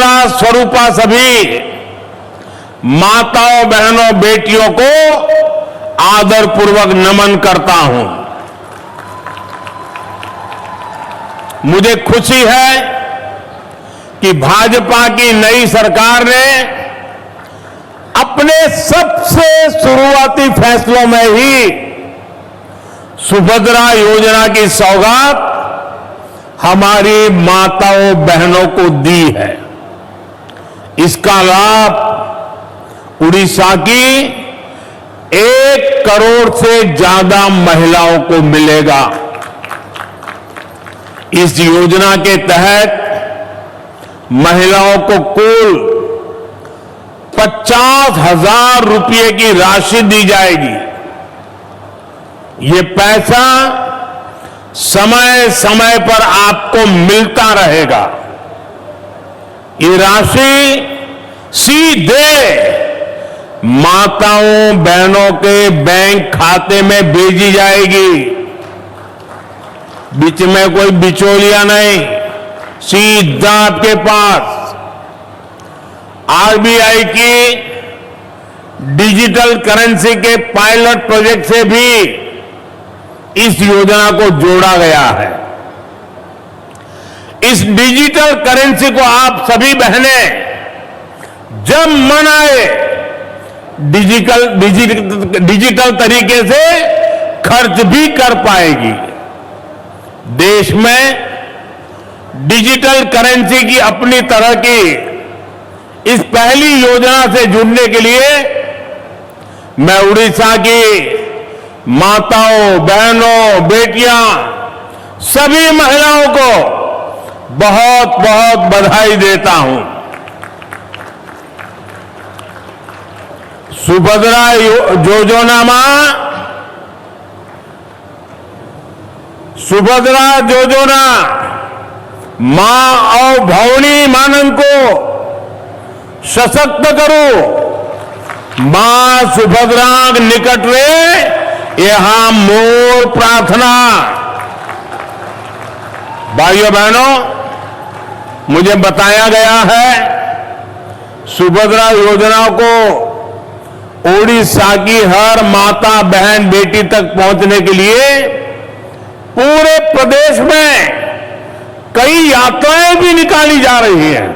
सुभद्रा स्वरूपा सभी माताओं, बहनों, बेटियों को आदरपूर्वक नमन करता हूं। मुझे खुशी है कि भाजपा की नई सरकार ने अपने सबसे शुरुआती फैसलों में ही सुभद्रा योजना की सौगात हमारी माताओं, बहनों को दी है। इसका लाभ उड़ीसा की 1 करोड़ से ज्यादा महिलाओं को मिलेगा। इस योजना के तहत महिलाओं को कुल 50,000 रुपये की राशि दी जाएगी। ये पैसा समय समय पर आपको मिलता रहेगा। ये राशि सीधे माताओं, बहनों के बैंक खाते में भेजी जाएगी। बीच में कोई बिचौलिया नहीं, सीधा आपके पास। आरबीआई की डिजिटल करेंसी के पायलट प्रोजेक्ट से भी इस योजना को जोड़ा गया है। इस डिजिटल करेंसी को आप सभी बहनें जब मन आए डिजिटल तरीके से खर्च भी कर पाएगी। देश में डिजिटल करेंसी की अपनी तरह की इस पहली योजना से जुड़ने के लिए मैं उड़ीसा की माताओं, बहनों, बेटियां, सभी महिलाओं को बहुत बहुत बधाई देता हूं। सुभद्रा योजना मां और भौणी मानन को सशक्त करो। मां सुभद्रा निकट रे यहां मोर प्रार्थना। भाइयों बहनों, मुझे बताया गया है सुभद्रा योजना को ओडिशा की हर माता, बहन, बेटी तक पहुंचने के लिए पूरे प्रदेश में कई यात्राएं भी निकाली जा रही हैं।